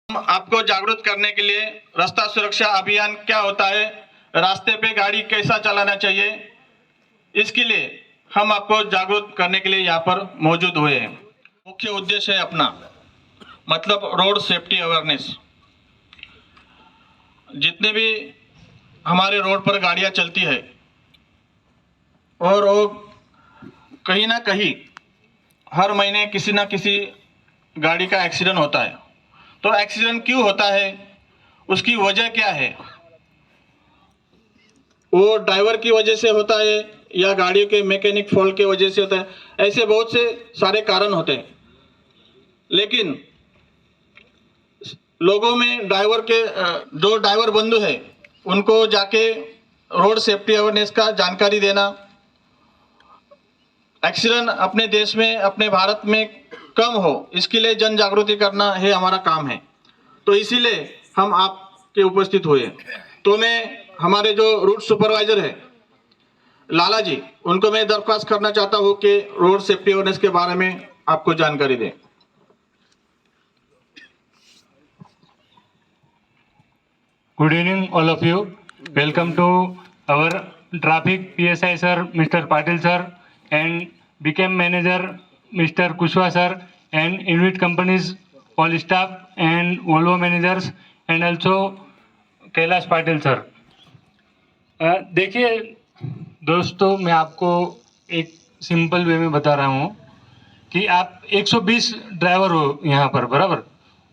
हम आपको जागरूक करने के लिए रास्ता सुरक्षा अभियान क्या होता है, रास्ते पे गाड़ी कैसा चलाना चाहिए, इसके लिए हम आपको जागरूक करने के लिए यहाँ पर मौजूद हुए हैं। मुख्य उद्देश्य है अपना मतलब रोड सेफ्टी अवेयरनेस। जितने भी हमारे रोड पर गाड़ियाँ चलती है और वो कहीं ना कहीं हर महीने किसी ना किसी गाड़ी का एक्सीडेंट होता है। तो एक्सीडेंट क्यों होता है, उसकी वजह क्या है, वो ड्राइवर की वजह से होता है या गाड़ियों के मैकेनिक फॉल्ट की वजह से होता है। ऐसे बहुत से सारे कारण होते हैं, लेकिन लोगों में ड्राइवर के जो ड्राइवर बंधु है उनको जाके रोड सेफ्टी अवेयरनेस का जानकारी देना, एक्सीडेंट अपने देश में अपने भारत में कम हो इसके लिए जन जागृति करना है हमारा काम है। तो इसीलिए हम आपके उपस्थित हुए। तो मैं हमारे जो रूट सुपरवाइजर है लाला जी, उनको मैं दरख्वास्त करना चाहता हूँ कि रोड सेफ्टी अवेयरनेस के बारे में आपको जानकारी दें। Good evening, all of you. Welcome to our traffic PSI sir, Mr. Patil sir, and BCAM manager, Mr. Kushwa sir, and Invite companies, all staff, and Volvo managers, and also Kailash Patil sir. देखिए दोस्तों, मैं आपको एक simple way में बता रहा हूँ कि आप 120 ड्राइवर हो यहाँ पर, बराबर,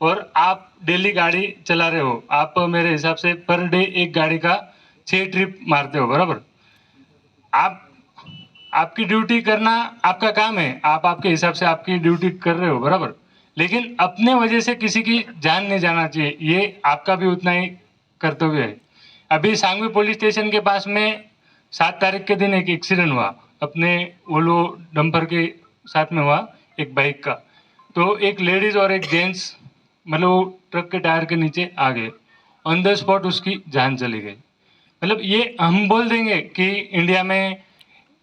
और आप डेली गाड़ी चला रहे हो। आप मेरे हिसाब से पर डे एक गाड़ी का 6 ट्रिप मारते हो, बराबर। आप आपकी ड्यूटी करना आपका काम है, आप आपके हिसाब से आपकी ड्यूटी कर रहे हो, बराबर। लेकिन अपने वजह से किसी की जान नहीं जाना चाहिए, ये आपका भी उतना ही कर्तव्य है। अभी सांगवी पुलिस स्टेशन के पास में 7 तारीख के दिन एक एक्सीडेंट हुआ, अपने वोल्वो डंपर के साथ में हुआ, एक बाइक का। तो एक लेडीज और एक जेंट्स मतलब वो ट्रक के टायर के नीचे आ गए, ऑन द स्पॉट उसकी जान चली गई। मतलब ये हम बोल देंगे कि इंडिया में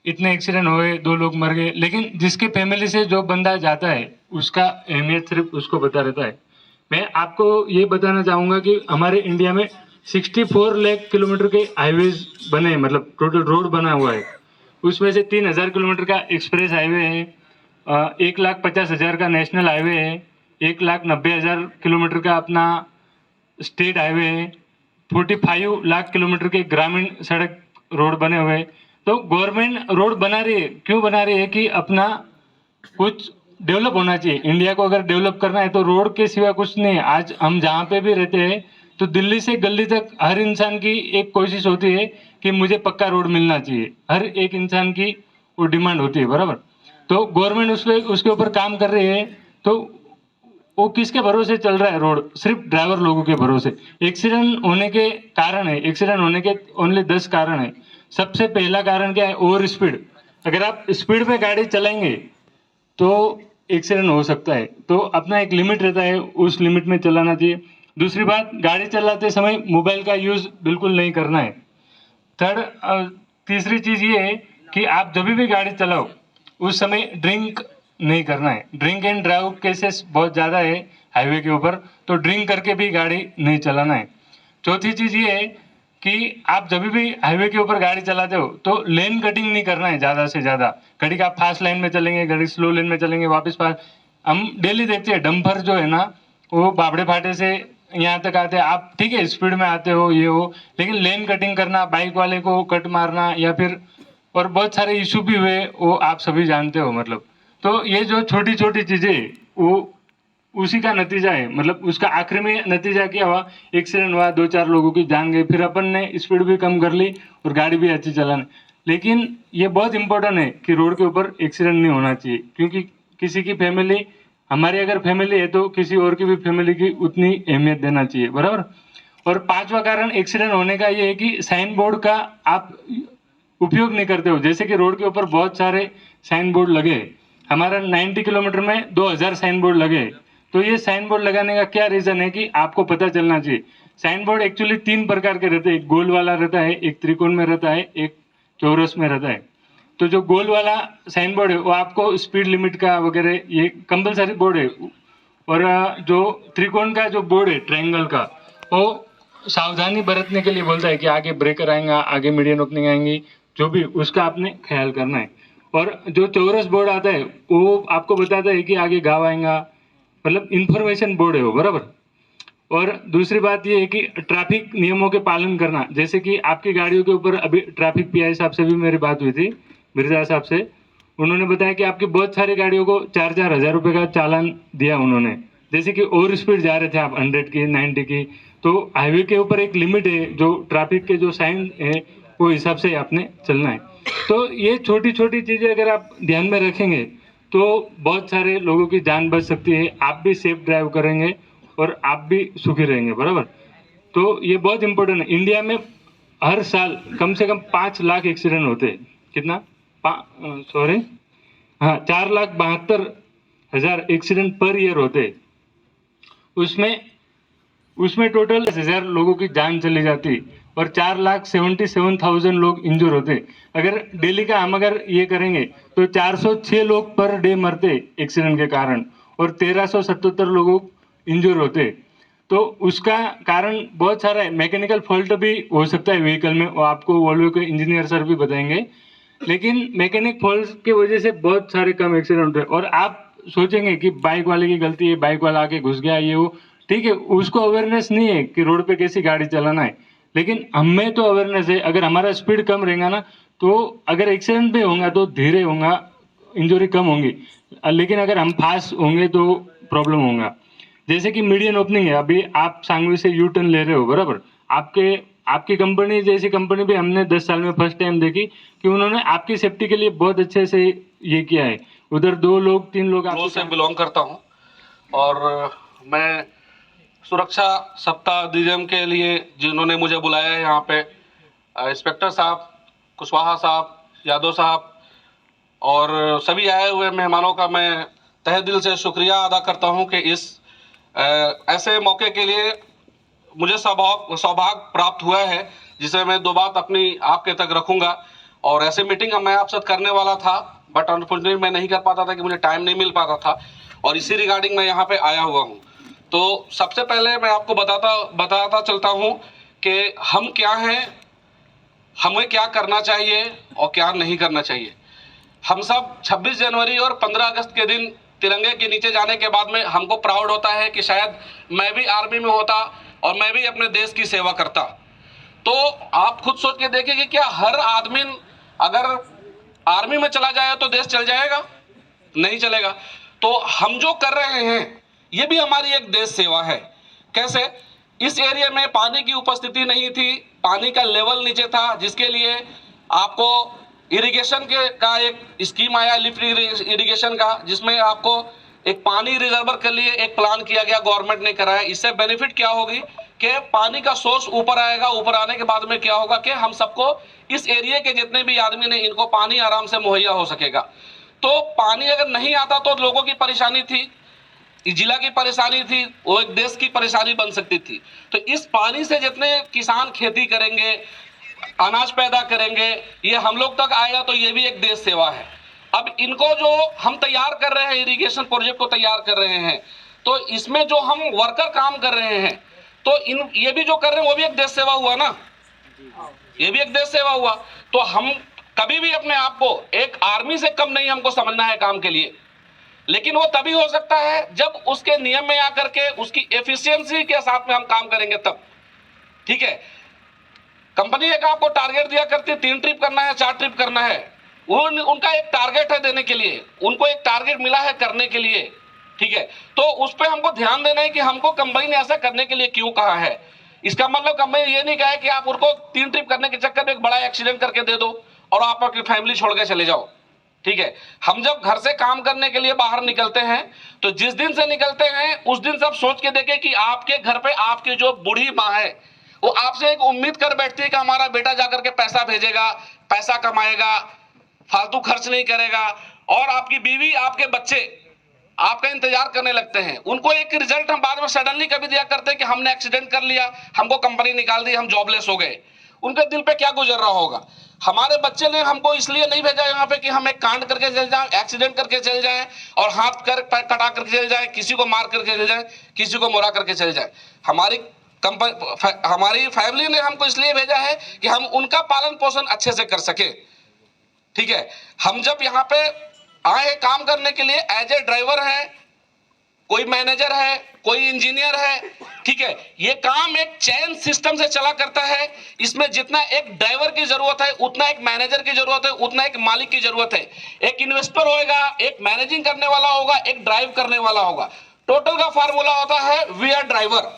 इतने एक्सीडेंट हुए, 2 लोग मर गए, लेकिन जिसके फैमिली से जो बंदा जाता है उसका अहमियत सिर्फ उसको पता रहता है। मैं आपको ये बताना चाहूँगा कि हमारे इंडिया में 64 लाख किलोमीटर के हाईवेज बने हैं, मतलब टोटल रोड बना हुआ है। उसमें से 3000 किलोमीटर का एक्सप्रेस हाईवे है, 1,50,000 का नेशनल हाईवे है, 1,90,000 किलोमीटर का अपना स्टेट हाईवे है, 45 लाख किलोमीटर के ग्रामीण सड़क रोड बने हुए हैं। तो गवर्नमेंट रोड बना रही है, क्यों बना रही है कि अपना कुछ डेवलप होना चाहिए। इंडिया को अगर डेवलप करना है तो रोड के सिवा कुछ नहीं है। आज हम जहाँ पे भी रहते हैं तो दिल्ली से गली तक हर इंसान की एक कोशिश होती है कि मुझे पक्का रोड मिलना चाहिए, हर एक इंसान की वो डिमांड होती है, बराबर। तो गवर्नमेंट उसके ऊपर काम कर रही है। तो वो किसके भरोसे चल रहा है रोड? सिर्फ ड्राइवर लोगों के भरोसे। एक्सीडेंट होने के कारण है, एक्सीडेंट होने के ओनली 10 कारण है। सबसे पहला कारण क्या है? Over speed. अगर आप स्पीड में गाड़ी चलाएंगे तो एक्सीडेंट हो सकता है। तो अपना एक लिमिट रहता है, उस लिमिट में चलाना चाहिए। दूसरी बात, गाड़ी चलाते समय मोबाइल का यूज बिल्कुल नहीं करना है। तीसरी चीज ये है कि आप जब भी गाड़ी चलाओ उस समय ड्रिंक नहीं करना है। ड्रिंक एंड ड्राइव केसेस बहुत ज़्यादा है हाईवे के ऊपर, तो ड्रिंक करके भी गाड़ी नहीं चलाना है। चौथी चीज़ ये है कि आप जब भी हाईवे के ऊपर गाड़ी चलाते हो तो लेन कटिंग नहीं करना है ज़्यादा से ज़्यादा। कभी आप फास्ट लाइन में चलेंगे, कभी स्लो लेन में चलेंगे, वापस फास्ट। हम डेली देखते हैं डंपर जो है ना, वो बाबड़े फाटे से यहाँ तक आते हैं। आप ठीक है स्पीड में आते हो ये हो, लेकिन लेन कटिंग करना, बाइक वाले को कट मारना, या फिर और बहुत सारे इशू भी हुए, वो आप सभी जानते हो। मतलब तो ये जो छोटी छोटी चीज़ें वो उसी का नतीजा है। मतलब उसका आखिर में नतीजा क्या हुआ? एक्सीडेंट हुआ, 2-4 लोगों की जान गई। फिर अपन ने स्पीड भी कम कर ली और गाड़ी भी अच्छी चलानी। लेकिन ये बहुत इंपॉर्टेंट है कि रोड के ऊपर एक्सीडेंट नहीं होना चाहिए, क्योंकि किसी की फैमिली, हमारी अगर फैमिली है तो किसी और की भी फैमिली की उतनी अहमियत देना चाहिए, बराबर। और 5वां कारण एक्सीडेंट होने का ये है कि साइन बोर्ड का आप उपयोग नहीं करते हो। जैसे कि रोड के ऊपर बहुत सारे साइन बोर्ड लगे, हमारा 90 किलोमीटर में 2000 साइन बोर्ड लगे। तो ये साइन बोर्ड लगाने का क्या रीजन है कि आपको पता चलना चाहिए। साइन बोर्ड एक्चुअली 3 प्रकार के रहते हैं, एक गोल वाला रहता है, एक त्रिकोण में रहता है, एक चौरस में रहता है। तो जो गोल वाला साइन बोर्ड है वो आपको स्पीड लिमिट का वगैरह, ये कंपलसरी बोर्ड है, और जो त्रिकोण का जो बोर्ड है ट्रायंगल का, वो सावधानी बरतने के लिए बोलता है कि आगे ब्रेकर आएगा, आगे मीडियम ओपनिंग आएंगी, जो भी उसका आपने ख्याल करना है। और जो चौरस बोर्ड आता है वो आपको बताता है कि आगे घाव आएगा, मतलब इंफॉर्मेशन बोर्ड है वो, बराबर। और दूसरी बात ये है कि ट्रैफिक नियमों के पालन करना, जैसे कि आपकी गाड़ियों के ऊपर अभी ट्रैफिक पीआई साहब से भी मेरी बात हुई थी, मिर्जा साहब से। उन्होंने बताया कि आपकी बहुत सारी गाड़ियों को 4-4 हज़ार रुपये का चालान दिया उन्होंने, जैसे कि ओवर स्पीड जा रहे थे आप 100 की 90 की। तो हाईवे के ऊपर एक लिमिट है, जो ट्रैफिक के जो साइन है वो हिसाब से आपने चलना है। तो ये छोटी छोटी चीज़ें अगर आप ध्यान में रखेंगे तो बहुत सारे लोगों की जान बच सकती है, आप भी सेफ ड्राइव करेंगे और आप भी सुखी रहेंगे, बराबर। तो ये बहुत इंपॉर्टेंट है। इंडिया में हर साल कम से कम 5 लाख एक्सीडेंट होते हैं। कितना? सॉरी, हाँ, 4,72,000 एक्सीडेंट पर ईयर होते हैं। उसमें टोटल 10,000 लोगों की जान चली जाती और 4,77,000 लोग इंजर होते। अगर डेली का हम अगर ये करेंगे तो 406 लोग पर डे मरते एक्सीडेंट के कारण और 1,377 लोग इंजर होते। तो उसका कारण बहुत सारा है। मैकेनिकल फॉल्ट भी हो सकता है व्हीकल में, वो आपको वॉल्वो के इंजीनियर सर भी बताएंगे। लेकिन मैकेनिक फॉल्ट की वजह से बहुत सारे कम एक्सीडेंट होते हैं। और आप सोचेंगे कि बाइक वाले की गलती है, बाइक वाला आके घुस गया, ये वो, ठीक है, उसको अवेयरनेस नहीं है कि रोड पे कैसी गाड़ी चलाना है। लेकिन हमें तो अवेयरनेस है। अगर हमारा स्पीड कम रहेगा ना, तो अगर एक्सीडेंट भी होगा तो धीरे होगा, इंजरी कम होंगी। लेकिन अगर हम फास्ट होंगे तो प्रॉब्लम होगा। जैसे कि मीडियन ओपनिंग है, अभी आप सांगवी से यू टर्न ले रहे हो, बराबर। आपकी कंपनी जैसी कंपनी भी हमने 10 साल में फर्स्ट टाइम देखी कि उन्होंने आपकी सेफ्टी के लिए बहुत अच्छे से ये किया है। उधर 2 लोग 3 लोग फ्लो से बिलोंग करता हूं और मैं सुरक्षा सप्ताह अधिनियम के लिए जिन्होंने मुझे बुलाया है यहाँ पे, इंस्पेक्टर साहब, कुशवाहा साहब, यादव साहब और सभी आए हुए मेहमानों का मैं तहे दिल से शुक्रिया अदा करता हूं कि इस ऐसे मौके के लिए मुझे सौभाग्य प्राप्त हुआ है, जिसे मैं दो बात अपनी आपके तक रखूंगा। और ऐसे मीटिंग मैं आपसे करने वाला था, बट अनफॉर्चुनेटली मैं नहीं कर पाता था कि मुझे टाइम नहीं मिल पाता था, और इसी रिगार्डिंग मैं यहाँ पे आया हुआ हूँ। तो सबसे पहले मैं आपको बताता चलता हूँ कि हम क्या हैं, हमें क्या करना चाहिए और क्या नहीं करना चाहिए। हम सब 26 जनवरी और 15 अगस्त के दिन तिरंगे के नीचे जाने के बाद में हमको प्राउड होता है कि शायद मैं भी आर्मी में होता और मैं भी अपने देश की सेवा करता। तो आप खुद सोच के देखिए कि क्या हर आदमी अगर आर्मी में चला जाए तो देश चल जाएगा? नहीं चलेगा। तो हम जो कर रहे हैं ये भी हमारी एक देश सेवा है। कैसे? इस एरिया में पानी की उपस्थिति नहीं थी, पानी का लेवल नीचे था, जिसके लिए आपको इरिगेशन का एक स्कीम आया, लिफ्ट इरिगेशन का, जिसमें आपको एक पानी रिजर्वर के लिए एक प्लान किया गया, गवर्नमेंट ने कराया। इससे बेनिफिट क्या होगी कि पानी का सोर्स ऊपर आएगा, ऊपर आने के बाद में क्या होगा कि हम सबको इस एरिया के जितने भी आदमी ने इनको पानी आराम से मुहैया हो सकेगा। तो पानी अगर नहीं आता तो लोगों की परेशानी थी, जिला की परेशानी थी, वो एक देश की परेशानी बन सकती थी। तो इस पानी से जितने किसान खेती करेंगे, अनाज पैदा करेंगे, ये हम लोग तक आएगा, तो ये भी एक देश सेवा है। अब इनको जो हम तैयार कर रहे हैं, इरिगेशन प्रोजेक्ट को तैयार कर रहे हैं, तो इसमें जो हम वर्कर काम कर रहे हैं, तो ये भी जो कर रहे हैं वो भी एक देश सेवा हुआ ना, ये भी एक देश सेवा हुआ। तो हम कभी भी अपने आप को एक आर्मी से कम नहीं हमको समझना है काम के लिए, लेकिन वो तभी हो सकता है जब उसके नियम में आकर के उसकी एफिशिएंसी के साथ में हम काम करेंगे तब। ठीक है, कंपनी एक आपको टारगेट दिया करती है, 3 ट्रिप करना है, 4 ट्रिप करना है, उनका एक टारगेट है देने के लिए, उनको एक टारगेट मिला है करने के लिए। ठीक है, तो उस पर हमको ध्यान देना है कि हमको कंपनी ने ऐसा करने के लिए क्यों कहा है। इसका मतलब कंपनी ये नहीं कहा है कि आप उनको 3 ट्रिप करने के चक्कर में एक बड़ा एक्सीडेंट करके दे दो और आप अपनी फैमिली छोड़ के चले जाओ। ठीक है, हम जब घर से काम करने के लिए बाहर निकलते हैं, तो जिस दिन से निकलते हैं उस दिन सब सोच के देखें कि आपके घर पे आपकी जो बूढ़ी माँ है वो आपसे एक उम्मीद कर बैठती है कि हमारा बेटा जाकर के पैसा भेजेगा, पैसा कमाएगा, फालतू खर्च नहीं करेगा, और आपकी बीवी, आपके बच्चे आपका इंतजार करने लगते हैं। उनको एक रिजल्ट हम बाद में सडनली कभी दिया करते हैं कि हमने एक्सीडेंट कर लिया, हमको कंपनी निकाल दी, हम जॉबलेस हो गए। उनके दिल पे क्या गुजर रहा होगा। हमारे बच्चे ने हमको इसलिए नहीं भेजा यहाँ पे कि हम एक कांड करके चल जाएं, एक्सीडेंट करके चल जाएं और हाथ कर कटा करके चल जाएं, किसी को मार करके चल जाएं, किसी को मोरा करके चल जाएं। हमारी फैमिली ने हमको इसलिए भेजा है कि हम उनका पालन पोषण अच्छे से कर सके। ठीक है, हम जब यहाँ पे आए हैं काम करने के लिए, एज ए ड्राइवर है, कोई मैनेजर है, कोई इंजीनियर है, ठीक है, ये काम एक चेन सिस्टम से चला करता है। इसमें जितना एक ड्राइवर की जरूरत है उतना एक मैनेजर की जरूरत है, उतना एक मालिक की जरूरत है। एक इन्वेस्टर होगा, एक मैनेजिंग करने वाला होगा, एक ड्राइव करने वाला होगा। टोटल का फार्मूला होता है वी आर ड्राइवर।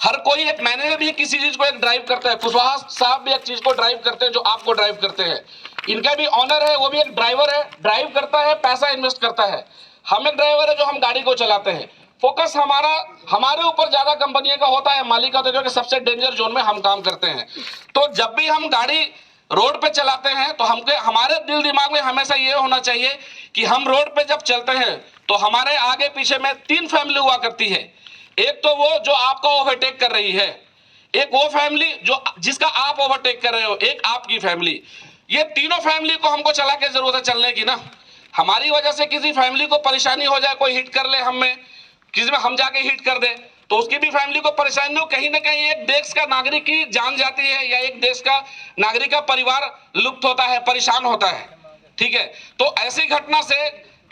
हर कोई, एक मैनेजर भी किसी चीज को एक ड्राइव करता है, कुशवाहा साहब भी एक चीज को ड्राइव करते हैं जो आपको ड्राइव करते हैं। इनका भी ऑनर है, वो भी एक ड्राइवर है, ड्राइव करता है, पैसा इन्वेस्ट करता है। हम एक ड्राइवर है जो हम गाड़ी को चलाते हैं। फोकस हमारे ऊपर ज्यादा कंपनियों का होता है, मालिक का होता है, जो कि सबसे डेंजर जोन में हम काम करते हैं। तो जब भी हम गाड़ी रोड पे चलाते हैं तो हमारे दिल दिमाग में हमेशा ये होना चाहिए कि हम रोड पे जब चलते हैं तो हमारे आगे पीछे में 3 फैमिली हुआ करती है। एक तो वो जो आपको ओवरटेक कर रही है, एक वो फैमिली जो जिसका आप ओवरटेक कर रहे हो, एक आपकी फैमिली। ये तीनों फैमिली को हमको चला के जरूरत है चलने की ना। हमारी वजह से किसी फैमिली को परेशानी हो जाए, कोई हिट कर ले हमें, किसी में हम जाके हिट कर दे तो उसकी भी फैमिली को परेशानी हो। कहीं ना कहीं एक देश का नागरिक की जान जाती है या एक देश का नागरिक का परिवार लुप्त होता है, परेशान होता है। ठीक है, तो ऐसी घटना से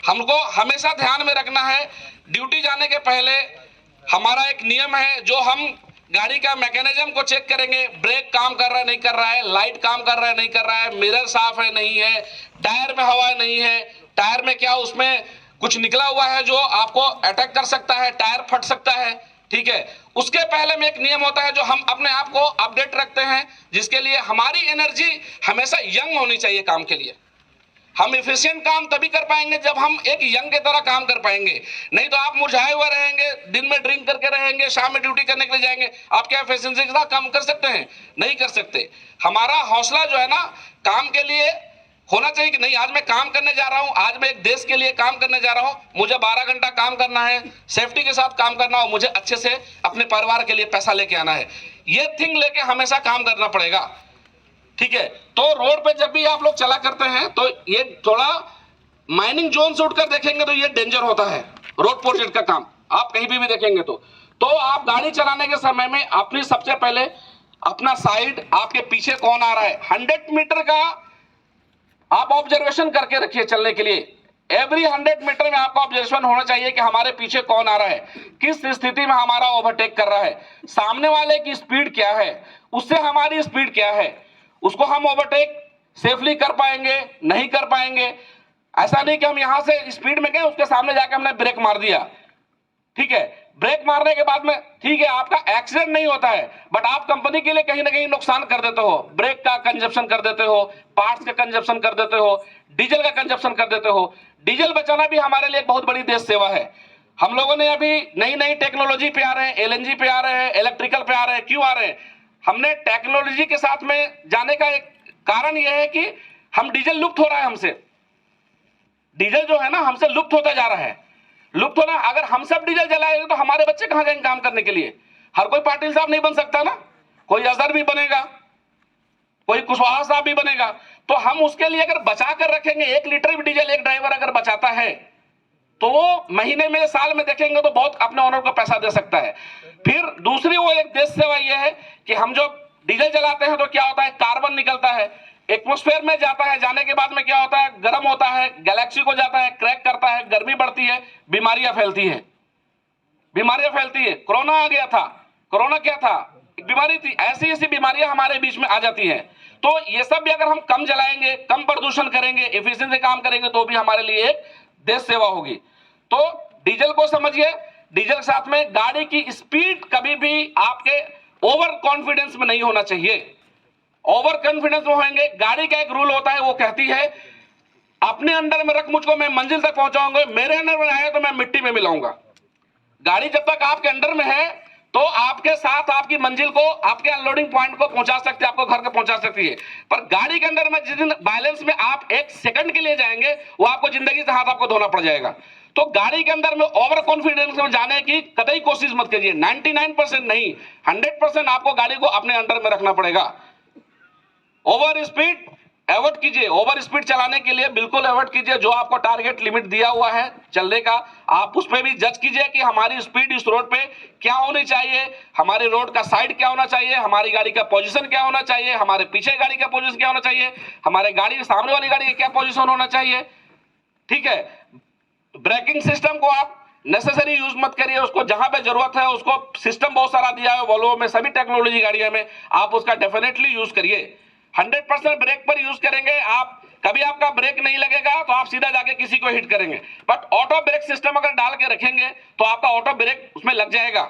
हमको हमेशा ध्यान में रखना है। ड्यूटी जाने के पहले हमारा एक नियम है, जो हम गाड़ी का मैकेनिज्म को चेक करेंगे, ब्रेक काम कर रहा है नहीं कर रहा है, लाइट काम कर रहा है नहीं कर रहा है, मिरर साफ है नहीं है, टायर में हवा नहीं है, टायर में क्या उसमें कुछ निकला हुआ है जो आपको अटैक कर सकता है, टायर फट सकता है। ठीक है, उसके पहले में एक नियम होता है जो हम अपने आप को अपडेट रखते हैं, जिसके लिए हमारी एनर्जी हमेशा यंग होनी चाहिए काम के लिए। हम एफिशिएंट काम तभी कर पाएंगे जब हम एक यंग के तरह काम कर पाएंगे। नहीं तो आप मुरझाए हुए रहेंगे, दिन में ड्रिंक करके रहेंगे, शाम में ड्यूटी करने के लिए जाएंगे, आप क्या एफिशिएंसी के साथ काम कर सकते हैं? नहीं कर सकते। हमारा हौसला जो है ना काम के लिए होना चाहिए कि नहीं, आज मैं काम करने जा रहा हूं, आज मैं एक देश के लिए काम करने जा रहा हूं, मुझे 12 घंटा काम करना है, सेफ्टी के साथ काम करना हो, मुझे अच्छे से अपने परिवार के लिए पैसा लेके आना है। ये थिंग लेके हमेशा काम करना पड़ेगा। ठीक है, तो रोड पे जब भी आप लोग चला करते हैं तो ये थोड़ा माइनिंग जोन से उठकर देखेंगे तो ये डेंजर होता है रोड प्रोजेक्ट का काम। आप कहीं भी देखेंगे तो आप गाड़ी चलाने के समय में अपनी सबसे पहले अपना साइड, आपके पीछे कौन आ रहा है, 100 मीटर का आप ऑब्जर्वेशन करके रखिए चलने के लिए। एवरी 100 मीटर में आपका ऑब्जर्वेशन होना चाहिए कि हमारे पीछे कौन आ रहा है, किस स्थिति में हमारा ओवरटेक कर रहा है, सामने वाले की स्पीड क्या है, उससे हमारी स्पीड क्या है, उसको हम ओवरटेक सेफली कर पाएंगे नहीं कर पाएंगे। ऐसा नहीं कि हम यहां से स्पीड में गए, उसके सामने जाके हमने ब्रेक मार दिया। ठीक है, ब्रेक मारने के बाद में ठीक है आपका एक्सीडेंट नहीं होता है, बट आप कंपनी के लिए कहीं ना कहीं नुकसान कर देते हो, ब्रेक का कंजप्शन कर देते हो, पार्ट्स का कंजप्शन कर देते हो, डीजल का कंजप्शन कर देते हो। डीजल बचाना भी हमारे लिए एक बहुत बड़ी देश सेवा है। हम लोगों ने अभी नई नई टेक्नोलॉजी पे आ रहे हैं, LNG पे आ रहे हैं, इलेक्ट्रिकल पे आ रहे हैं। क्यों आ रहे हैं? हमने टेक्नोलॉजी के साथ में जाने का एक कारण यह है कि हम डीजल लुप्त हो रहा है हमसे, डीजल जो है ना हमसे लुप्त होता जा रहा है। लुप्त होना, अगर हम सब डीजल जलाएंगे तो हमारे बच्चे कहां जाएंगे काम करने के लिए? हर कोई पाटिल साहब नहीं बन सकता ना, कोई अजहर भी बनेगा, कोई कुशवाहा साहब भी बनेगा। तो हम उसके लिए अगर बचा कर रखेंगे, 1 लीटर भी डीजल एक ड्राइवर अगर बचाता है तो वो महीने में साल में देखेंगे तो बहुत अपने ओनर को पैसा दे सकता है। फिर दूसरी वो एक देश सेवा ये है कि हम जो डीजल जलाते हैं तो क्या होता है, कार्बन निकलता है, एटमॉस्फेयर में जाता है, जाने के बाद में क्या होता है, गर्म होता है, गैलेक्सी को जाता है, क्रैक करता है, गर्मी बढ़ती है, बीमारियां फैलती है, बीमारियां फैलती है। कोरोना आ गया था, कोरोना क्या था, एक बीमारी थी। ऐसी ऐसी बीमारियां हमारे बीच में आ जाती हैं। तो ये सब भी अगर हम कम जलाएंगे, कम प्रदूषण करेंगे, एफिशिएंसी काम करेंगे तो भी हमारे लिए एक देश सेवा होगी। तो डीजल को समझिए, डीजल के साथ में गाड़ी की स्पीड कभी भी आपके ओवर कॉन्फिडेंस में नहीं होना चाहिए। ओवर कॉन्फिडेंस में होंगे, गाड़ी का एक रूल होता है, वो कहती है अपने अंडर में रख मुझको, मैं मंजिल तक पहुंचाऊंगा, मेरे अंडर में आए तो मैं मिट्टी में मिलाऊंगा। गाड़ी जब तक आपके अंडर में है तो आपके साथ आपकी मंजिल को, आपके अनलोडिंग पॉइंट को पहुंचा सकती है, आपको घर को पहुंचा सकती है। पर गाड़ी के अंदर में जिस दिन बैलेंस में आप 1 सेकंड के लिए जाएंगे, वो आपको जिंदगी से हाथ आपको धोना पड़ जाएगा। तो गाड़ी के अंदर में ओवर कॉन्फिडेंस में जाने की कतई कोशिश मत कीजिए। 99% नहीं, 100% आपको गाड़ी को अपने अंडर में रखना पड़ेगा। ओवर स्पीड अवॉइड कीजिए, ओवर स्पीड चलाने के लिए बिल्कुल अवॉइड कीजिए। जो आपको टारगेट लिमिट दिया हुआ है चलने का, आप उस पर भी जज कीजिए कि हमारी स्पीड इस रोड पे क्या होनी चाहिए, हमारे रोड का साइड क्या होना चाहिए, हमारी गाड़ी का पोजीशन क्या होना चाहिए, हमारे पीछे गाड़ी का पोजीशन क्या होना चाहिए, हमारे गाड़ी के सामने वाली गाड़ी का क्या पोजीशन होना चाहिए। ठीक है, ब्रेकिंग सिस्टम को आप नेसेसरी यूज मत करिए, उसको जहां पे जरूरत है, उसको सिस्टम बहुत सारा दिया है वॉल्वो में, सभी टेक्नोलॉजी गाड़ियों में, आप उसका डेफिनेटली यूज करिए। 100% ब्रेक पर यूज करेंगे आप, कभी आपका ब्रेक नहीं लगेगा तो आप सीधा जाके किसी को हिट करेंगे। बट ऑटो ब्रेक सिस्टम अगर डाल के रखेंगे तो आपका ऑटो ब्रेक उसमें लग जाएगा,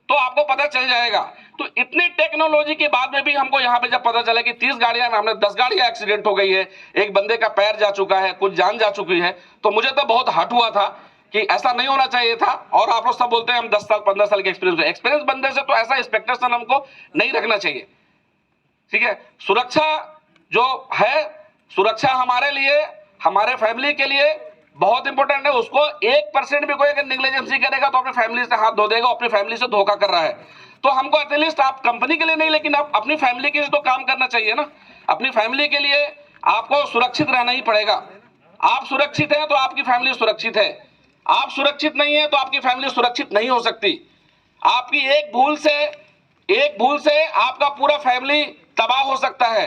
तो आपको पता चल जाएगा। तो इतनी टेक्नोलॉजी के बाद में भी हमको यहाँ पे जब पता चला कि 30 गाड़ियां में हमने 10 गाड़ियां एक्सीडेंट हो गई है, एक बंदे का पैर जा चुका है, कुछ जान जा चुकी है, तो मुझे तो बहुत हर्ट हुआ था कि ऐसा नहीं होना चाहिए था। और आप लोग सब बोलते हैं हम 10 साल 15 साल के एक्सपीरियंस बंदे से, तो ऐसा एक्सपेक्टेशन हमको नहीं रखना चाहिए। ठीक है, सुरक्षा जो है, सुरक्षा हमारे लिए, हमारे फैमिली के लिए बहुत इंपॉर्टेंट है। उसको 1% भी कोई अगर निग्लिजेंसी करेगा तो अपनी फैमिली से हाथ धो देगा, अपनी फैमिली से धोखा कर रहा है। तो हमको एटलीस्ट, आप कंपनी के लिए नहीं लेकिन आप अपनी फैमिली के लिए तो काम करना चाहिए ना। अपनी फैमिली के लिए आपको सुरक्षित रहना ही पड़ेगा। आप सुरक्षित हैं तो आपकी फैमिली सुरक्षित है, आप सुरक्षित नहीं है तो आपकी फैमिली सुरक्षित नहीं हो सकती। आपकी एक भूल से आपका पूरा फैमिली तबाह हो सकता है।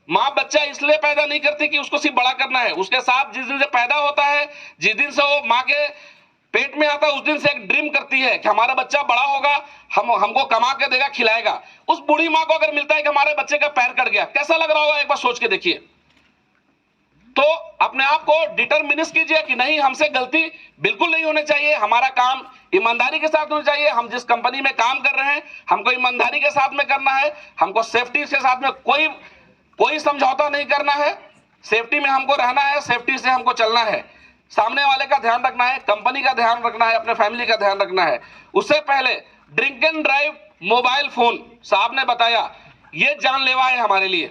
माँ बच्चा इसलिए पैदा नहीं करती कि उसको सिर्फ बड़ा करना है, उसके साथ जिस दिन से पैदा होता है, जिस दिन से वो माँ के पेट में आता है, उस दिन से एक ड्रीम करती है कि हमारा बच्चा बड़ा होगा, हमको कमा के देगा, खिलाएगा। उस बूढ़ी माँ को अगर मिलता है कि हमारे बच्चे का पैर कट गया, कैसा लग रहा होगा, एक बार सोच के देखिए। तो अपने आप को डिटरमिनिस्ट कीजिए कि नहीं, हमसे गलती बिल्कुल नहीं होनी चाहिए, हमारा काम ईमानदारी के साथ होना चाहिए। हम जिस कंपनी में काम कर रहे हैं हमको ईमानदारी के साथ में करना है, हमको सेफ्टी के साथ में कोई समझौता नहीं करना है। सेफ्टी में हमको रहना है, सेफ्टी से हमको चलना है, सामने वाले का ध्यान रखना है, कंपनी का ध्यान रखना है, अपने फैमिली का ध्यान रखना है। उससे पहले drink and drive, mobile phone, साहब ने बताया ये जानलेवा है हमारे लिए।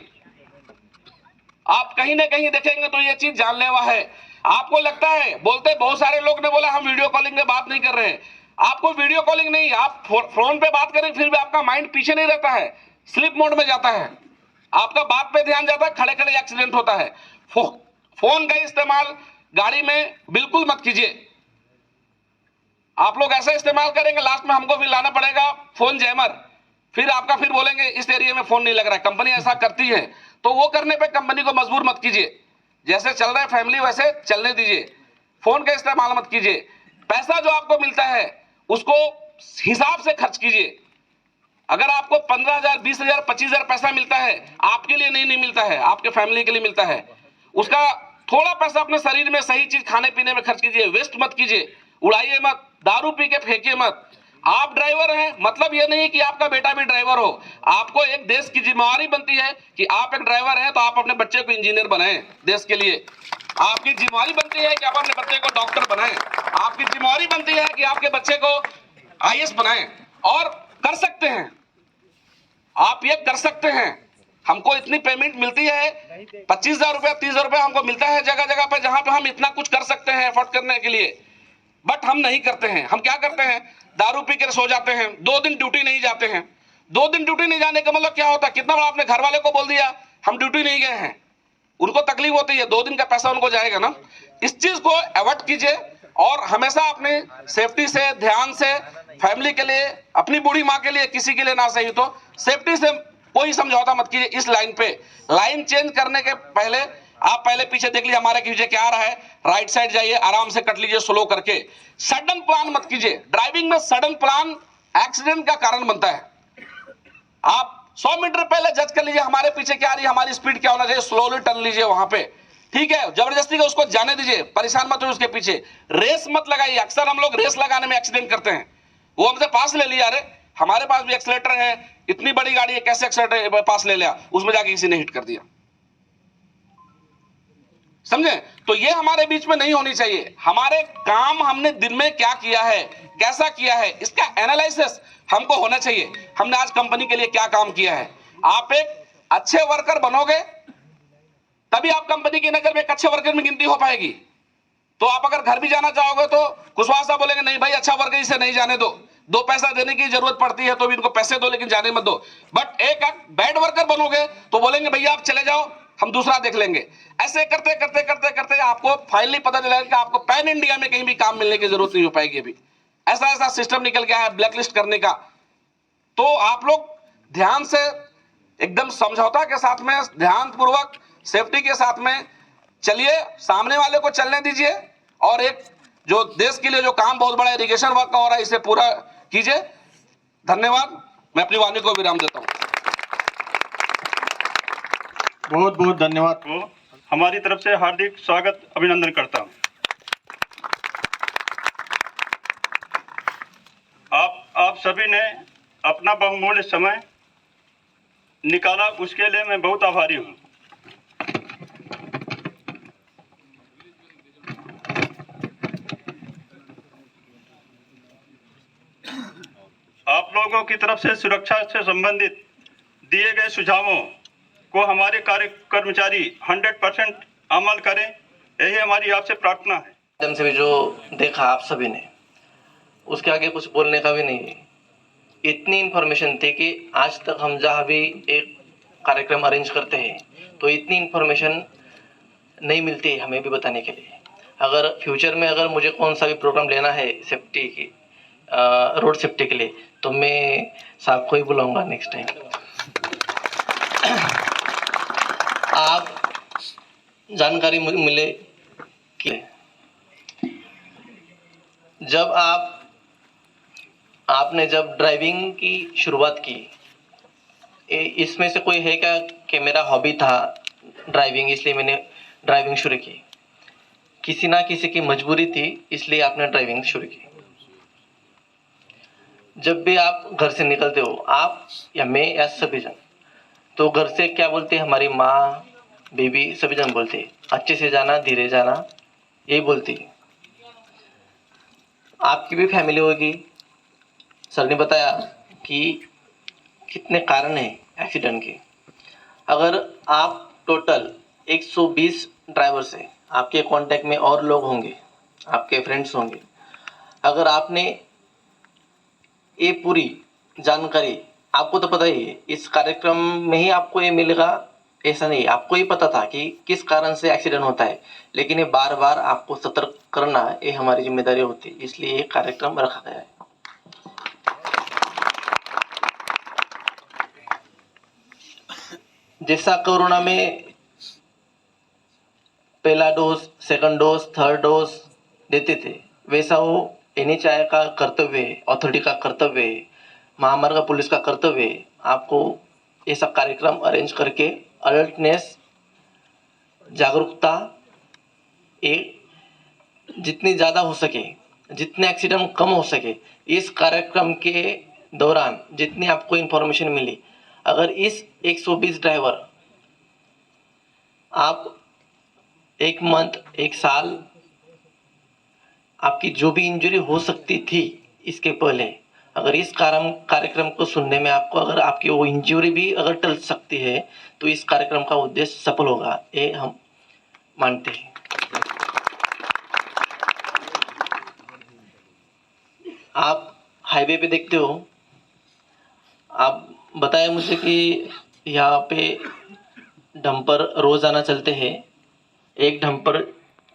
आप कहीं ना कहीं देखेंगे तो ये चीज जानलेवा है। आपको लगता है, बोलते बहुत सारे लोग ने बोला हम वीडियो कॉलिंग में बात नहीं कर रहे हैं। आपको वीडियो कॉलिंग नहीं, आप फोन पे बात करें फिर भी आपका माइंड पीछे नहीं रहता है, स्लिप मोड में जाता है, आपका बात पे ध्यान जाता है, खड़े खड़े एक्सीडेंट होता है। फोन का इस्तेमाल गाड़ी में बिल्कुल मत कीजिए। आप लोग ऐसा इस्तेमाल करेंगे लास्ट में हमको फिर लाना पड़ेगा फोन जैमर, फिर आपका फिर बोलेंगे इस एरिया में फोन नहीं लग रहा है। कंपनी ऐसा करती है तो वो करने पे कंपनी को मजबूर मत कीजिए, जैसे चल रहा है फैमिली वैसे चलने दीजिए। फोन का इस्तेमाल मत कीजिए। पैसा जो आपको मिलता है उसको हिसाब से खर्च कीजिए। अगर आपको 15,000, 20,000, 25,000 पैसा मिलता है, आपके लिए नहीं मिलता है, आपके फैमिली के लिए मिलता है, उसका थोड़ा पैसा अपने शरीर में सही चीज खाने पीने में खर्च कीजिए। वेस्ट मत कीजिए, उड़ाइए मत, दारू पी के फेंकिए मत। आप ड्राइवर हैं, मतलब यह नहीं कि आपका बेटा भी ड्राइवर हो। आपको एक देश की जिम्मेवारी बनती है कि आप एक ड्राइवर हैं तो आप अपने बच्चे को इंजीनियर बनाएं देश के लिए। आपकी जिम्मेवारी बनती है कि आप अपने बच्चे को डॉक्टर बनाएं। आपकी जिम्मेवारी बनती है कि आपके बच्चे को आईएएस बनाएं। और कर सकते हैं, आप ये कर सकते हैं। हमको इतनी पेमेंट मिलती है, 25,000 रुपया, 30,000 रुपया हमको मिलता है जगह जगह पे, जहां पे हम इतना कुछ कर सकते हैं एफर्ट करने के लिए, बट हम नहीं करते हैं। हम क्या करते हैं, दारू पी कर सो जाते हैं, 2 दिन ड्यूटी नहीं जाते हैं। 2 दिन ड्यूटी नहीं जाने का मतलब क्या होता है, कितना बड़ा अपने घर वाले को बोल दिया हम ड्यूटी नहीं गए हैं, उनको तकलीफ होती है, 2 दिन का पैसा उनको जाएगा ना। इस चीज को अवॉइड कीजिए और हमेशा अपनी सेफ्टी से, ध्यान से, फैमिली के लिए, अपनी बूढ़ी माँ के लिए, किसी के लिए ना सही तो सेफ्टी से कोई समझौता मत कीजिए। इस लाइन पे लाइन चेंज करने के पहले आप पहले पीछे देख लीजिए हमारे पीछे क्या आ रहा है, राइट साइड जाइए, आराम से कट लीजिए, स्लो करके। सडन प्लान मत कीजिए। ड्राइविंग में सडन प्लान एक्सीडेंट का कारण बनता है। आप 100 मीटर पहले जज कर लीजिए हमारे पीछे क्या आ रही है, हमारी स्पीड क्या होना चाहिए, स्लोली टर्न लीजिए वहां पे, ठीक है। जबरदस्ती का उसको जाने दीजिए, परेशान मत हो उसके पीछे। रेस मत लगाइए। अक्सर हम लोग रेस लगाने में एक्सीडेंट करते हैं। वो हमसे पास ले लिया, अरे हमारे पास भी एक्सीलेटर है, इतनी बड़ी गाड़ी है, कैसे एक्सीलेटर पास ले लिया, उसमें जाके किसी ने हिट कर दिया, समझे। तो ये हमारे बीच में नहीं होनी चाहिए। हमारे काम हमने दिन में क्या किया है, कैसा किया है, इसका एनालिसिस हमको होना चाहिए। हमने आज कंपनी के लिए क्या काम किया है। आप एक अच्छे वर्कर बनोगे तभी आप कंपनी की नजर में एक अच्छे वर्कर में गिनती हो पाएगी। तो आप अगर घर भी जाना चाहोगे तो कुशवाहा साहब बोलेंगे नहीं भाई अच्छा वर्कर इसे नहीं जाने दो, दो पैसा देने की जरूरत पड़ती है तो भी इनको पैसे दो, लेकिन जाने मत दो। बट एक बैड वर्कर बनोगे तो बोलेंगे भैया आप चले जाओ, हम दूसरा देख लेंगे। ऐसे करते करते करते करते आपको फाइनली पता चलेगा कि आपको पैन इंडिया में कहीं भी काम मिलने की जरूरत नहीं हो पाएगी। अभी ऐसा ऐसा सिस्टम निकल गया है ब्लैकलिस्ट करने का। तो आप लोग ध्यान से, एकदम समझौता के साथ में, ध्यान पूर्वक, सेफ्टी के साथ में चलिए, सामने वाले को चलने दीजिए, और एक जो देश के लिए जो काम बहुत बड़ा इरिगेशन वर्क का हो रहा है इसे पूरा कीजिए। धन्यवाद। मैं अपनी वाणी को विराम देता हूं। बहुत बहुत धन्यवाद। को हमारी तरफ से हार्दिक स्वागत अभिनंदन करता हूं। आप सभी ने अपना बहुमूल्य समय निकाला, उसके लिए मैं बहुत आभारी हूं। आप लोगों की तरफ से सुरक्षा से संबंधित दिए गए सुझावों को हमारे कर्मचारी 100% अमल करें, यही हमारी आपसे प्रार्थना है। माध्यम से भी जो देखा आप सभी ने, उसके आगे कुछ बोलने का भी नहीं है। इतनी इन्फॉर्मेशन थी कि आज तक हम जहाँ भी एक कार्यक्रम अरेंज करते हैं तो इतनी इन्फॉर्मेशन नहीं मिलती है हमें भी बताने के लिए। अगर फ्यूचर में अगर मुझे कौन सा भी प्रोग्राम लेना है सेफ्टी की, रोड सेफ्टी के लिए, तो मैं साहब को ही बुलाऊंगा नेक्स्ट टाइम। आप जानकारी मिले कि जब आपने जब ड्राइविंग की शुरुआत की, इसमें से कोई है क्या कि मेरा हॉबी था ड्राइविंग इसलिए मैंने ड्राइविंग शुरू की? किसी ना किसी की मजबूरी थी इसलिए आपने ड्राइविंग शुरू की। जब भी आप घर से निकलते हो, आप या मैं या सभी जन, तो घर से क्या बोलते हैं? हमारी माँ, बेबी, सभी जन बोलते हैं अच्छे से जाना, धीरे जाना, यही बोलती है। आपकी भी फैमिली होगी। सर ने बताया कि कितने कारण हैं एक्सीडेंट के। अगर आप टोटल 120 ड्राइवर से, आपके कांटेक्ट में और लोग होंगे, आपके फ्रेंड्स होंगे, अगर आपने ये पूरी जानकारी, आपको तो पता ही है इस कार्यक्रम में ही आपको ये मिलेगा ऐसा नहीं, आपको ही पता था कि किस कारण से एक्सीडेंट होता है, लेकिन ये बार बार आपको सतर्क करना ये हमारी जिम्मेदारी होती है, इसलिए ये कार्यक्रम रखा गया है। जैसा कोरोना में पहला dose, second dose, third dose देते थे, वैसा वो NHAI का कर्तव्य है, अथॉरिटी का कर्तव्य है, महामार्ग पुलिस का कर्तव्य है, आपको ये सब कार्यक्रम अरेंज करके अलर्टनेस, जागरूकता, ये जितनी ज़्यादा हो सके, जितने एक्सीडेंट कम हो सके, इस कार्यक्रम के दौरान जितनी आपको इन्फॉर्मेशन मिली, अगर इस 120 ड्राइवर आप एक मंथ, एक साल, आपकी जो भी इंजरी हो सकती थी इसके पहले, अगर इस कार्यक्रम को सुनने में आपको, अगर आपकी वो इंजरी भी अगर टल सकती है, तो इस कार्यक्रम का उद्देश्य सफल होगा, ये हम मानते हैं। आप हाईवे पे देखते हो, आप बताया मुझे कि यहाँ पे डंपर रोजाना चलते हैं, एक डंपर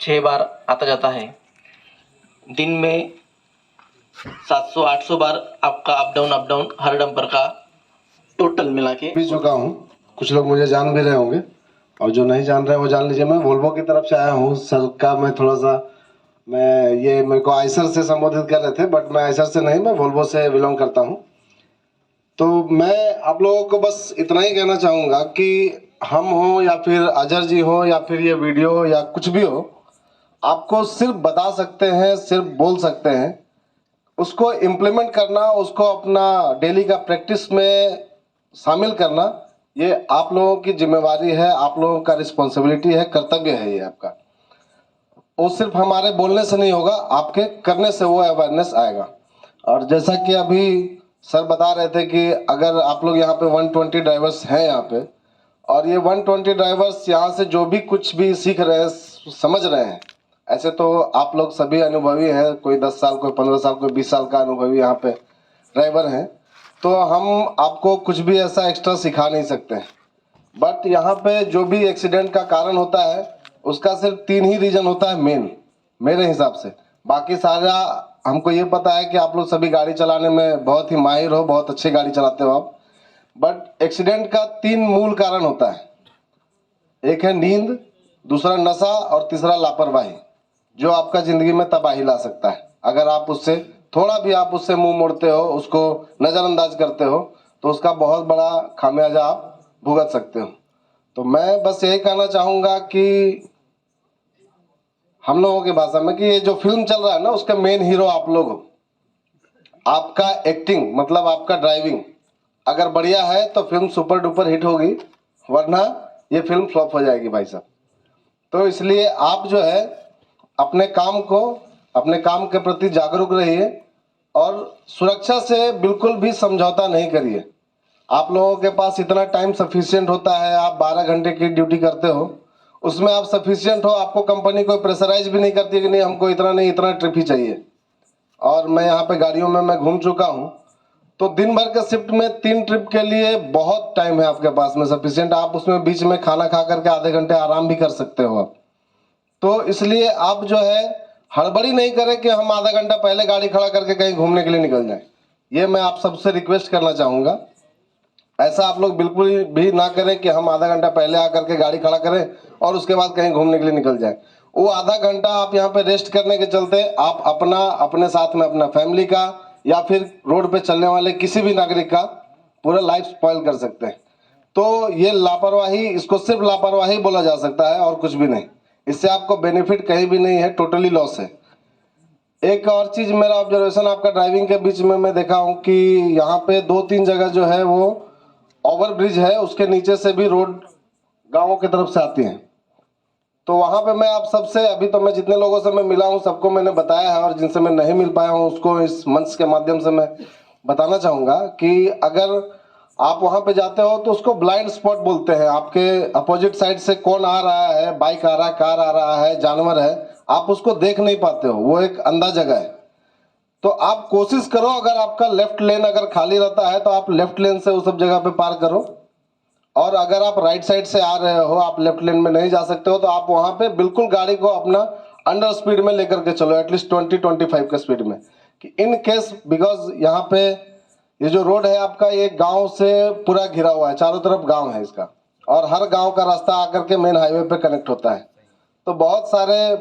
6 बार आता जाता है, दिन में 700-800 बार आपका अप डाउन हर डंपर का टोटल मिला के भी चुका हूँ। कुछ लोग मुझे जान भी रहे होंगे और जो नहीं जान रहे वो जान लीजिए। मैं वोल्वो की तरफ से आया हूँ। सर का मैं थोड़ा सा, ये मेरे को आइसर से संबोधित कर रहे थे, बट मैं आइसर से नहीं, मैं वोल्वो से बिलोंग करता हूँ। तो मैं आप लोगों को बस इतना ही कहना चाहूँगा कि हम हो या फिर अजर जी हो या फिर ये वीडियो या कुछ भी हो, आपको सिर्फ बता सकते हैं, सिर्फ बोल सकते हैं, उसको इम्प्लीमेंट करना, उसको अपना डेली का प्रैक्टिस में शामिल करना, ये आप लोगों की जिम्मेवारी है, आप लोगों का रिस्पॉन्सिबिलिटी है, कर्तव्य है ये आपका। वो सिर्फ हमारे बोलने से नहीं होगा, आपके करने से वो अवेयरनेस आएगा। और जैसा कि अभी सर बता रहे थे कि अगर आप लोग यहाँ पे 120 ड्राइवर्स हैं यहाँ पे, और ये 120 ड्राइवर्स यहाँ से जो भी कुछ भी सीख रहे हैं, समझ रहे हैं, ऐसे तो आप लोग सभी अनुभवी हैं, कोई 10 साल, कोई 15 साल, कोई 20 साल का अनुभवी यहाँ पे ड्राइवर हैं, तो हम आपको कुछ भी ऐसा एक्स्ट्रा सिखा नहीं सकते हैं। बट यहाँ पे जो भी एक्सीडेंट का कारण होता है उसका सिर्फ 3 ही रीजन होता है मेन, मेरे हिसाब से। बाकी सारा हमको ये पता है कि आप लोग सभी गाड़ी चलाने में बहुत ही माहिर हो, बहुत अच्छी गाड़ी चलाते हो आप। बट एक्सीडेंट का 3 मूल कारण होता है। एक है नींद, दूसरा नशा और तीसरा लापरवाही, जो आपका ज़िंदगी में तबाही ला सकता है। अगर आप उससे थोड़ा भी आप उससे मुंह मोड़ते हो, उसको नज़रअंदाज करते हो, तो उसका बहुत बड़ा खामियाजा आप भुगत सकते हो। तो मैं बस यही कहना चाहूँगा कि हम लोगों की भाषा में कि ये जो फिल्म चल रहा है ना, उसका मेन हीरो आप लोग हो। आपका एक्टिंग मतलब आपका ड्राइविंग अगर बढ़िया है तो फिल्म सुपर डुपर हिट होगी, वरना ये फिल्म फ्लॉप हो जाएगी भाई साहब। तो इसलिए आप जो है अपने काम के प्रति जागरूक रहिए और सुरक्षा से बिल्कुल भी समझौता नहीं करिए। आप लोगों के पास इतना टाइम सफिशिएंट होता है, आप 12 घंटे की ड्यूटी करते हो, उसमें आप सफिशिएंट हो, आपको कंपनी कोई प्रेशराइज भी नहीं करती है कि नहीं हमको इतना नहीं इतना ट्रिप ही चाहिए। और मैं यहाँ पे गाड़ियों में मैं घूम चुका हूँ, तो दिन भर के शिफ्ट में 3 ट्रिप के लिए बहुत टाइम है आपके पास में सफिशिएंट। आप उसमें बीच में खाना खा करके आधे घंटे आराम भी कर सकते हो आप। तो इसलिए आप जो है हड़बड़ी नहीं करें कि हम आधा घंटा पहले गाड़ी खड़ा करके कहीं घूमने के लिए निकल जाएं। ये मैं आप सबसे रिक्वेस्ट करना चाहूँगा। ऐसा आप लोग बिल्कुल भी ना करें कि हम आधा घंटा पहले आकर के गाड़ी खड़ा करें और उसके बाद कहीं घूमने के लिए निकल जाएं। वो आधा घंटा आप यहाँ पे रेस्ट करने के चलते आप अपने साथ में अपना फैमिली का या फिर रोड पे चलने वाले किसी भी नागरिक का पूरा लाइफ स्पॉइल कर सकते हैं। तो ये लापरवाही, इसको सिर्फ लापरवाही बोला जा सकता है और कुछ भी नहीं। इससे आपको बेनिफिट कहीं भी नहीं है, टोटली लॉस है। एक और चीज़ मेरा ऑब्जर्वेशन आपका ड्राइविंग के बीच में मैं देखा हूँ कि यहाँ पे 2-3 जगह जो है वो ओवर ब्रिज है, उसके नीचे से भी रोड गाँवों की तरफ से आती है। तो वहाँ पे मैं आप सबसे, अभी तो मैं जितने लोगों से मैं मिला हूँ सबको मैंने बताया है, और जिनसे मैं नहीं मिल पाया हूँ उसको इस मंच के माध्यम से मैं बताना चाहूँगा कि अगर आप वहाँ पे जाते हो तो उसको ब्लाइंड स्पॉट बोलते हैं। आपके अपोजिट साइड से कौन आ रहा है, बाइक आ रहा है, कार आ रहा है, जानवर है, आप उसको देख नहीं पाते हो, वो एक अंधा जगह है। तो आप कोशिश करो, अगर आपका लेफ्ट लेन अगर खाली रहता है तो आप लेफ्ट लेन से उस सब जगह पे पार करो, और अगर आप राइट साइड से आ रहे हो, आप लेफ्ट लेन में नहीं जा सकते हो, तो आप वहाँ पे बिल्कुल गाड़ी को अपना अंडर स्पीड में लेकर के चलो, एटलीस्ट 20-25 के स्पीड में, कि इन केस, बिकॉज यहाँ पे ये जो रोड है आपका, ये गांव से पूरा घिरा हुआ है, चारों तरफ गांव है इसका, और हर गांव का रास्ता आकर के मेन हाईवे पे कनेक्ट होता है। तो बहुत सारे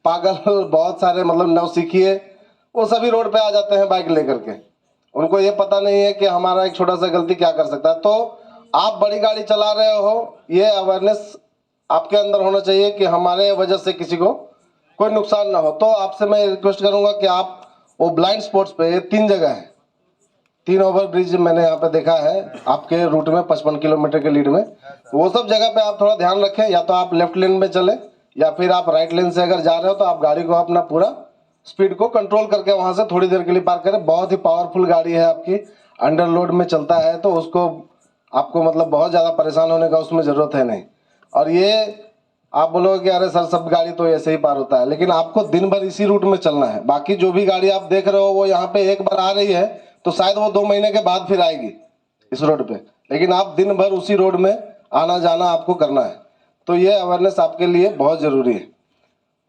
पागल, बहुत सारे मतलब नवसिखिए, वो सभी रोड पे आ जाते हैं बाइक लेकर के। उनको ये पता नहीं है कि हमारा एक छोटा सा गलती क्या कर सकता है। तो आप बड़ी गाड़ी चला रहे हो, ये अवेयरनेस आपके अंदर होना चाहिए कि हमारे वजह से किसी को कोई नुकसान ना हो। तो आपसे मैं रिक्वेस्ट करूंगा कि आप वो ब्लाइंड स्पॉट्स पे, ये 3 जगह है, 3 ओवर ब्रिज मैंने यहाँ पे देखा है आपके रूट में 55 किलोमीटर के लीड में, वो सब जगह पे आप थोड़ा ध्यान रखें। या तो आप लेफ्ट लेन में चले, या फिर आप राइट लेन से अगर जा रहे हो तो आप गाड़ी को अपना पूरा स्पीड को कंट्रोल करके वहां से थोड़ी देर के लिए पार करें। बहुत ही पावरफुल गाड़ी है आपकी, अंडर लोड में चलता है, तो उसको आपको मतलब बहुत ज़्यादा परेशान होने का उसमें ज़रूरत है नहीं। और ये आप बोलोगे कि अरे सर सब गाड़ी तो ऐसे ही पार होता है, लेकिन आपको दिन भर इसी रूट में चलना है। बाकी जो भी गाड़ी आप देख रहे हो वो यहाँ पे एक बार आ रही है तो शायद वो 2 महीने के बाद फिर आएगी इस रोड पे, लेकिन आप दिन भर उसी रोड में आना जाना आपको करना है। तो ये अवेयरनेस आपके लिए बहुत ज़रूरी है।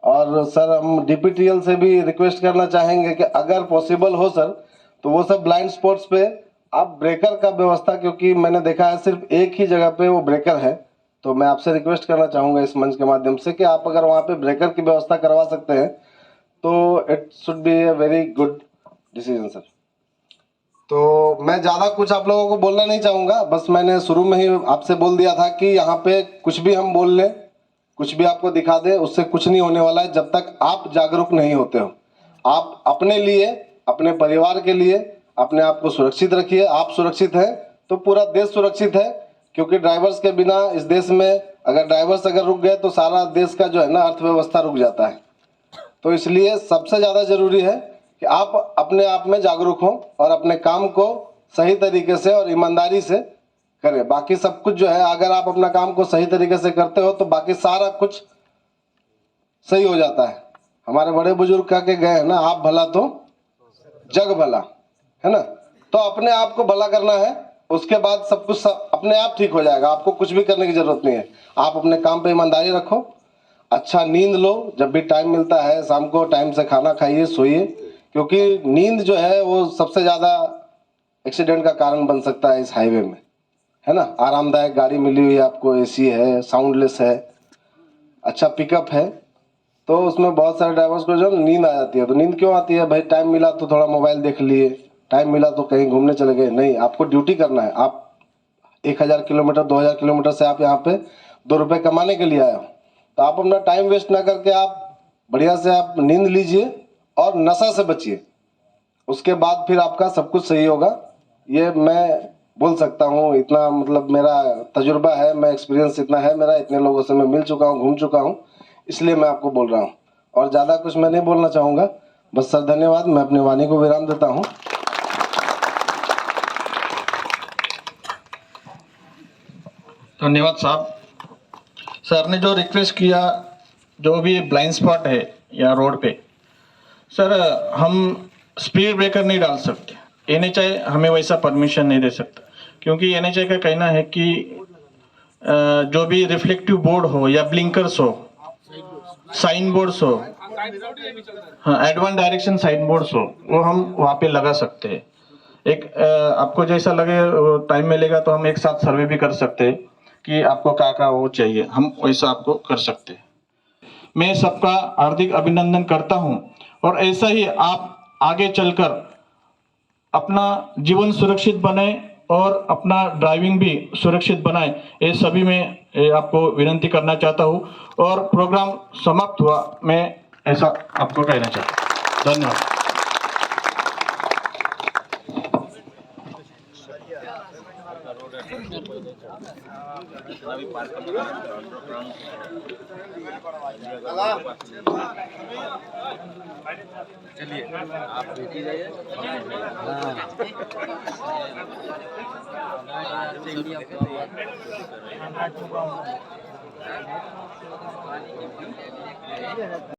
और सर हम DPTL से भी रिक्वेस्ट करना चाहेंगे कि अगर पॉसिबल हो सर, तो वो सब ब्लाइंड स्पॉट्स पे आप ब्रेकर का व्यवस्था, क्योंकि मैंने देखा है सिर्फ एक ही जगह पे वो ब्रेकर है, तो मैं आपसे रिक्वेस्ट करना चाहूँगा इस मंच के माध्यम से कि आप अगर वहाँ पे ब्रेकर की व्यवस्था करवा सकते हैं तो it should be a very good decision sir. तो मैं ज़्यादा कुछ आप लोगों को बोलना नहीं चाहूँगा, बस मैंने शुरू में ही आपसे बोल दिया था कि यहाँ पे कुछ भी हम बोल लें, कुछ भी आपको दिखा दे, उससे कुछ नहीं होने वाला है जब तक आप जागरूक नहीं होते हो। आप अपने लिए, अपने परिवार के लिए अपने आप को सुरक्षित रखिए। आप सुरक्षित हैं तो पूरा देश सुरक्षित है, क्योंकि ड्राइवर्स के बिना इस देश में अगर ड्राइवर्स अगर रुक गए तो सारा देश का जो है ना अर्थव्यवस्था रुक जाता है। तो इसलिए सबसे ज़्यादा ज़रूरी है कि आप अपने आप में जागरूक हों और अपने काम को सही तरीके से और ईमानदारी से करें। बाकी सब कुछ जो है, अगर आप अपना काम को सही तरीके से करते हो तो बाकी सारा कुछ सही हो जाता है। हमारे बड़े बुजुर्ग कह के गए हैं ना, आप भला तो जग भला। है ना। तो अपने आप को भला करना है, उसके बाद सब कुछ अपने आप ठीक हो जाएगा। आपको कुछ भी करने की जरूरत नहीं है। आप अपने काम पे ईमानदारी रखो, अच्छा नींद लो, जब भी टाइम मिलता है शाम को टाइम से खाना खाइए, सोइए, क्योंकि नींद जो है वो सबसे ज़्यादा एक्सीडेंट का कारण बन सकता है इस हाईवे में, है ना। आरामदायक गाड़ी मिली हुई है आपको, एसी है, साउंडलेस है, अच्छा पिकअप है, तो उसमें बहुत सारे ड्राइवर्स को जो नींद आ जाती है। तो नींद क्यों आती है भाई? टाइम मिला तो थोड़ा मोबाइल देख लिए, टाइम मिला तो कहीं घूमने चले गए। नहीं, आपको ड्यूटी करना है। आप 1000 किलोमीटर 2000 किलोमीटर से आप यहाँ पे 2 रुपये कमाने के लिए आए हो, तो आप अपना टाइम वेस्ट ना करके आप बढ़िया से आप नींद लीजिए और नशा से बचिए। उसके बाद फिर आपका सब कुछ सही होगा। ये मैं बोल सकता हूँ, इतना मतलब मेरा तजुर्बा है, मैं एक्सपीरियंस इतना है मेरा, इतने लोगों से मैं मिल चुका हूँ, घूम चुका हूँ, इसलिए मैं आपको बोल रहा हूँ। और ज़्यादा कुछ मैं नहीं बोलना चाहूँगा। बस सर धन्यवाद, मैं अपनी वाणी को विराम देता हूँ। धन्यवाद साहब। सर ने जो रिक्वेस्ट किया, जो भी ब्लाइंड स्पॉट है या रोड पे, सर हम स्पीड ब्रेकर नहीं डाल सकते। एनएचआई हमें वैसा परमिशन नहीं दे सकता, क्योंकि एनएचआई का कहना है कि जो भी रिफ्लेक्टिव बोर्ड हो या ब्लिंकर्स हो, साइन बोर्ड्स हो, हाँ एडवांस डायरेक्शन साइन बोर्ड्स हो, वो हम वहाँ पे लगा सकते हैं। एक आपको जैसा लगे टाइम मिलेगा तो हम एक साथ सर्वे भी कर सकते हैं कि आपको क्या वो चाहिए, हम वैसा आपको कर सकते हैं। मैं सबका हार्दिक अभिनंदन करता हूं और ऐसा ही आप आगे चलकर अपना जीवन सुरक्षित बनाए और अपना ड्राइविंग भी सुरक्षित बनाए, ये सभी मैं आपको विनती करना चाहता हूं। और प्रोग्राम समाप्त हुआ, मैं ऐसा आपको कहना चाहता हूं। धन्यवाद।